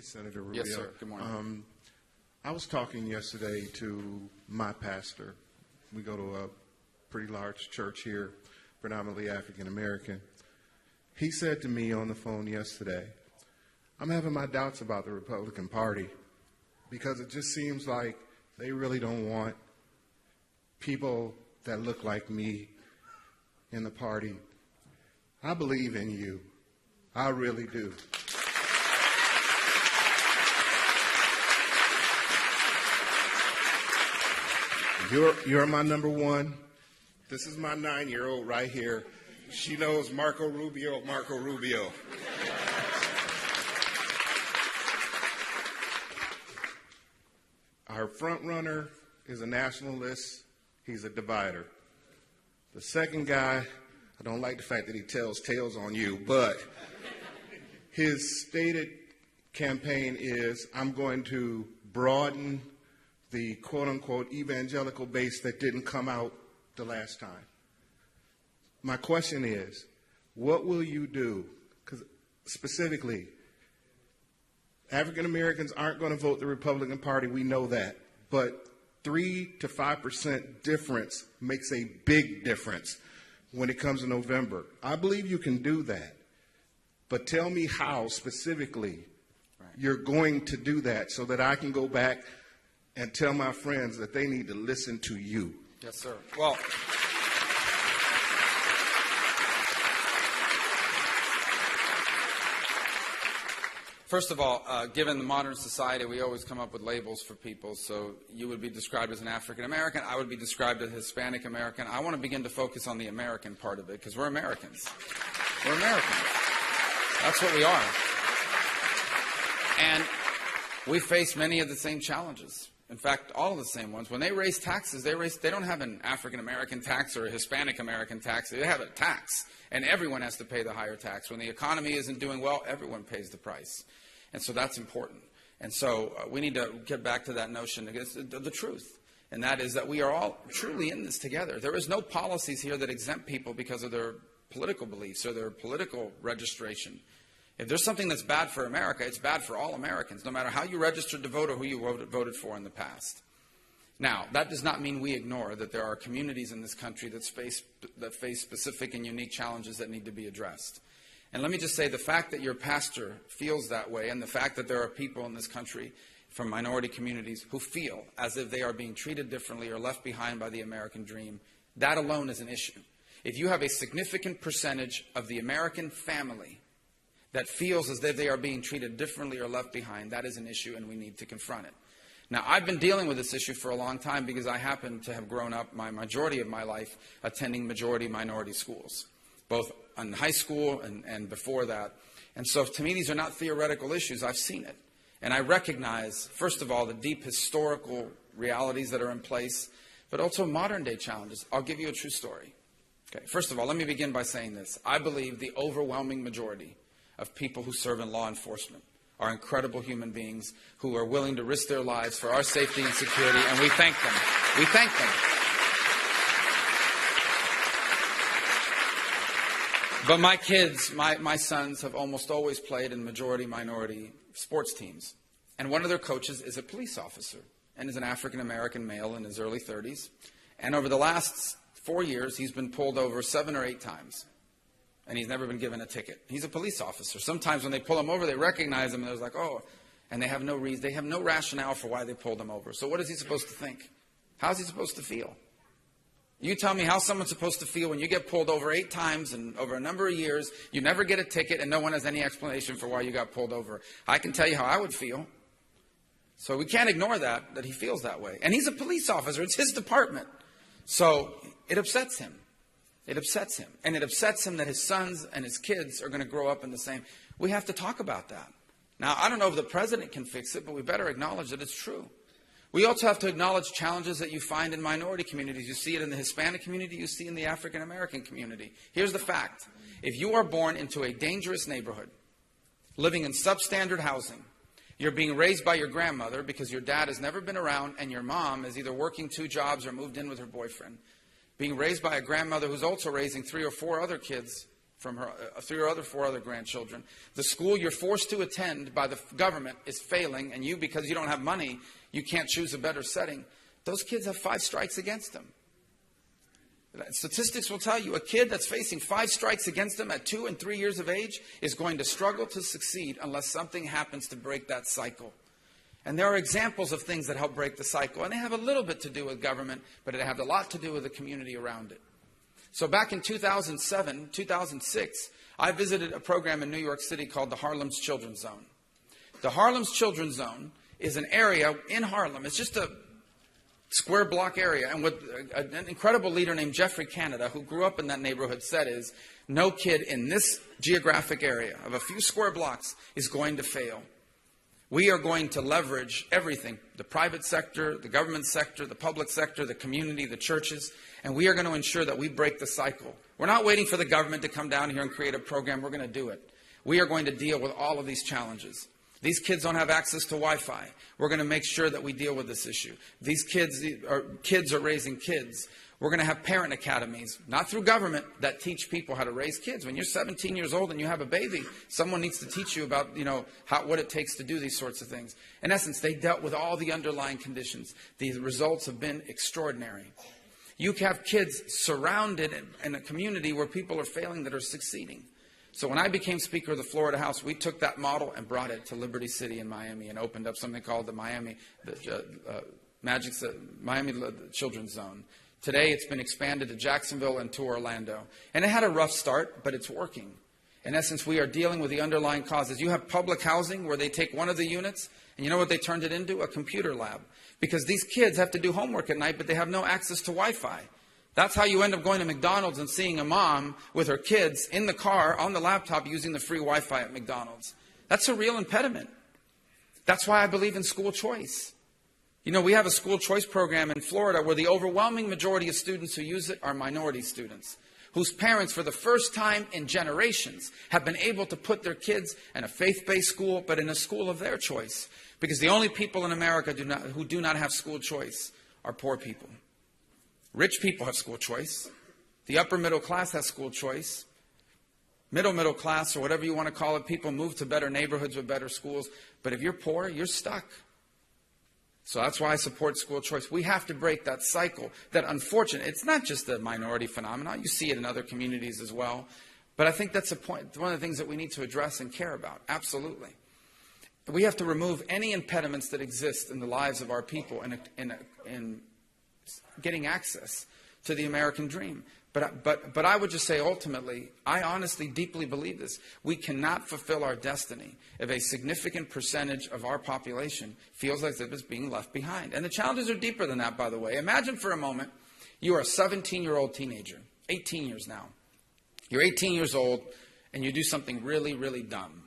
Senator Rubio. Yes, sir. Good morning. I was talking yesterday to my pastor. We go to a pretty large church here, predominantly African American. He said to me on the phone yesterday, I'm having my doubts about the Republican Party because it just seems like they really don't want people that look like me in the party. I believe in you. I really do. You're my number one. This is my 9-year-old right here. She knows Marco Rubio, Marco Rubio. Our front runner is a nationalist. He's a divider. The second guy, I don't like the fact that he tells tales on you, but his stated campaign is, I'm going to broaden the quote-unquote evangelical base that didn't come out the last time. My question is, what will you do? Because specifically, African Americans aren't going to vote the Republican Party, we know that, but 3 to 5% difference makes a big difference when it comes to November. I believe you can do that, but tell me how specifically you're going to do that so that I can go back and tell my friends that they need to listen to you. Yes, sir. Well, first of all, given the modern society, we always come up with labels for people. So you would be described as an African American. I would be described as a Hispanic American. I want to begin to focus on the American part of it because we're Americans. We're Americans. That's what we are. And we face many of the same challenges. In fact, all of the same ones. When they raise taxes, they don't have an African-American tax or a Hispanic-American tax. They have a tax, and everyone has to pay the higher tax. When the economy isn't doing well, everyone pays the price. And so that's important. And so we need to get back to that notion, the truth, and that is that we are all truly in this together. There is no policies here that exempt people because of their political beliefs or their political registration. If there's something that's bad for America, it's bad for all Americans, no matter how you registered to vote or who you voted for in the past. Now, that does not mean we ignore that there are communities in this country that face specific and unique challenges that need to be addressed. And let me just say, the fact that your pastor feels that way and the fact that there are people in this country from minority communities who feel as if they are being treated differently or left behind by the American dream, that alone is an issue. If you have a significant percentage of the American family that feels as if they are being treated differently or left behind, that is an issue and we need to confront it. Now, I've been dealing with this issue for a long time because I happen to have grown up my majority of my life attending majority minority schools, both in high school and before that. And so to me, these are not theoretical issues. I've seen it. And I recognize, first of all, the deep historical realities that are in place, but also modern day challenges. I'll give you a true story. Okay. First of all, let me begin by saying this. I believe the overwhelming majority of people who serve in law enforcement are incredible human beings who are willing to risk their lives for our safety and security, and we thank them. We thank them. But my kids, my sons, have almost always played in majority-minority sports teams. And one of their coaches is a police officer and is an African-American male in his early 30s. And over the last 4 years, he's been pulled over 7 or 8 times. And he's never been given a ticket. He's a police officer. Sometimes when they pull him over, they recognize him, and they're like, oh, and they have no reason. They have no rationale for why they pulled him over. So what is he supposed to think? How is he supposed to feel? You tell me how someone's supposed to feel when you get pulled over 8 times and over a number of years, you never get a ticket, and no one has any explanation for why you got pulled over. I can tell you how I would feel. So we can't ignore that he feels that way. And he's a police officer. It's his department. So it upsets him. It upsets him. And it upsets him that his sons and his kids are going to grow up in the same. We have to talk about that. Now, I don't know if the president can fix it, but we better acknowledge that it's true. We also have to acknowledge challenges that you find in minority communities. You see it in the Hispanic community. You see it in the African American community. Here's the fact. If you are born into a dangerous neighborhood, living in substandard housing, you're being raised by your grandmother because your dad has never been around and your mom is either working 2 jobs or moved in with her boyfriend, being raised by a grandmother who's also raising 3 or 4 other kids from her, through your other 4 other grandchildren. The school you're forced to attend by the government is failing, and you, because you don't have money, you can't choose a better setting. Those kids have 5 strikes against them. Statistics will tell you a kid that's facing 5 strikes against them at 2 and 3 years of age is going to struggle to succeed unless something happens to break that cycle. And there are examples of things that help break the cycle, and they have a little bit to do with government, but they have a lot to do with the community around it. So back in 2007, 2006, I visited a program in New York City called the Harlem's Children's Zone. The Harlem's Children's Zone is an area in Harlem. It's just a square block area. And what an incredible leader named Jeffrey Canada, who grew up in that neighborhood, said is, no kid in this geographic area of a few square blocks is going to fail. We are going to leverage everything, the private sector, the government sector, the public sector, the community, the churches, and we are going to ensure that we break the cycle. We're not waiting for the government to come down here and create a program. We're going to do it. We are going to deal with all of these challenges. These kids don't have access to Wi-Fi. We're going to make sure that we deal with this issue. These kids are raising kids. We're going to have parent academies, not through government, that teach people how to raise kids. When you're 17 years old and you have a baby, someone needs to teach you about, what it takes to do these sorts of things. In essence, they dealt with all the underlying conditions. The results have been extraordinary. You have kids surrounded in a community where people are failing that are succeeding. So when I became Speaker of the Florida House, we took that model and brought it to Liberty City in Miami and opened up something called the Miami Children's Zone. Today, it's been expanded to Jacksonville and to Orlando. And it had a rough start, but it's working. In essence, we are dealing with the underlying causes. You have public housing where they take one of the units, and you know what they turned it into? A computer lab. Because these kids have to do homework at night, but they have no access to Wi-Fi. That's how you end up going to McDonald's and seeing a mom with her kids in the car on the laptop using the free Wi-Fi at McDonald's. That's a real impediment. That's why I believe in school choice. We have a school choice program in Florida where the overwhelming majority of students who use it are minority students, whose parents, for the first time in generations, have been able to put their kids in a faith-based school, but in a school of their choice. Because the only people in America who do not have school choice are poor people. Rich people have school choice. The upper middle class has school choice. Middle class, or whatever you want to call it, people move to better neighborhoods with better schools. But if you're poor, you're stuck. So that's why I support school choice. We have to break that cycle, that unfortunate, it's not just a minority phenomenon. You see it in other communities as well. But I think that's a point, one of the things that we need to address and care about. Absolutely. We have to remove any impediments that exist in the lives of our people in getting access to the American dream. But I would just say ultimately, I honestly deeply believe this. We cannot fulfill our destiny if a significant percentage of our population feels as if it's being left behind. And the challenges are deeper than that, by the way. Imagine for a moment you are a 17-year-old teenager, 18 years now. You're 18 years old and you do something really, really dumb.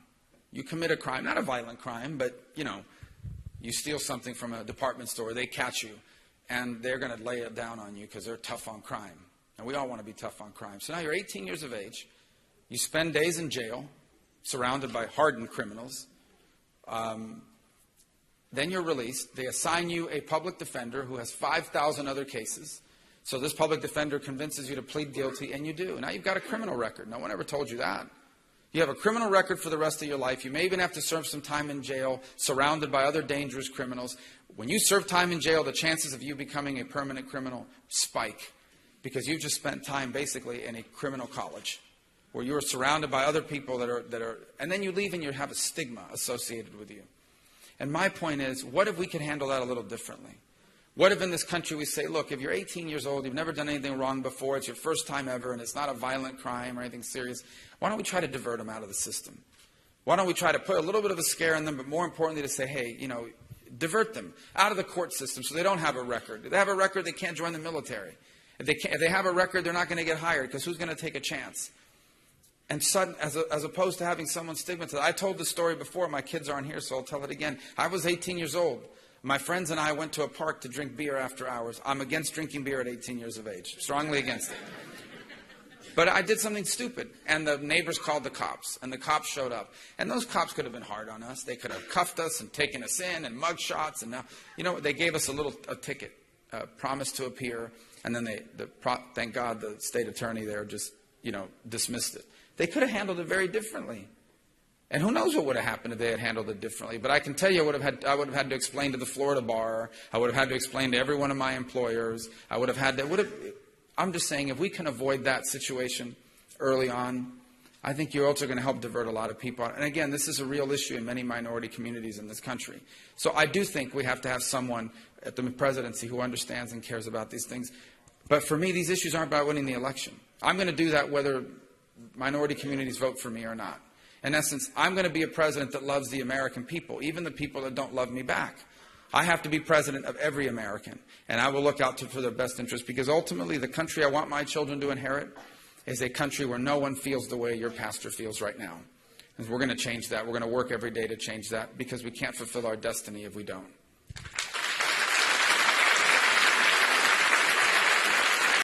You commit a crime, not a violent crime, but, you steal something from a department store, they catch you, and they're going to lay it down on you because they're tough on crime. And we all want to be tough on crime. So now you're 18 years of age. You spend days in jail, surrounded by hardened criminals. Then you're released. They assign you a public defender who has 5,000 other cases. So this public defender convinces you to plead guilty, and you do. Now you've got a criminal record. No one ever told you that. You have a criminal record for the rest of your life. You may even have to serve some time in jail, surrounded by other dangerous criminals. When you serve time in jail, the chances of you becoming a permanent criminal spike, because you've just spent time basically in a criminal college where you are surrounded by other people that are, and then you leave and you have a stigma associated with you. And my point is, what if we could handle that a little differently? What if in this country we say, look, if you're 18 years old, you've never done anything wrong before, it's your first time ever, and it's not a violent crime or anything serious, why don't we try to divert them out of the system? Why don't we try to put a little bit of a scare in them, but more importantly to say, hey, divert them out of the court system so they don't have a record. If they have a record, they can't join the military. If they have a record, they're not going to get hired because who's going to take a chance? And as opposed to having someone stigmatized. I told the story before. My kids aren't here, so I'll tell it again. I was 18 years old. My friends and I went to a park to drink beer after hours. I'm against drinking beer at 18 years of age. Strongly against it. But I did something stupid, and the neighbors called the cops, and the cops showed up. And those cops could have been hard on us. They could have cuffed us and taken us in and mug shots. And now, they gave us a ticket, promise to appear, and then thank God the state attorney there just, dismissed it. they could have handled it very differently. And who knows what would have happened if they had handled it differently. But I can tell you I would have had to explain to the Florida bar. I would have had to explain to every one of my employers. I'm just saying, if we can avoid that situation early on, I think you're also going to help divert a lot of people. And again, this is a real issue in many minority communities in this country. So I do think we have to have someone at the presidency who understands and cares about these things. But for me, these issues aren't about winning the election. I'm going to do that whether minority communities vote for me or not. In essence, I'm going to be a president that loves the American people, even the people that don't love me back. I have to be president of every American, and I will look out for their best interest, because ultimately the country I want my children to inherit is a country where no one feels the way your pastor feels right now. And we're going to change that. We're going to work every day to change that, because we can't fulfill our destiny if we don't.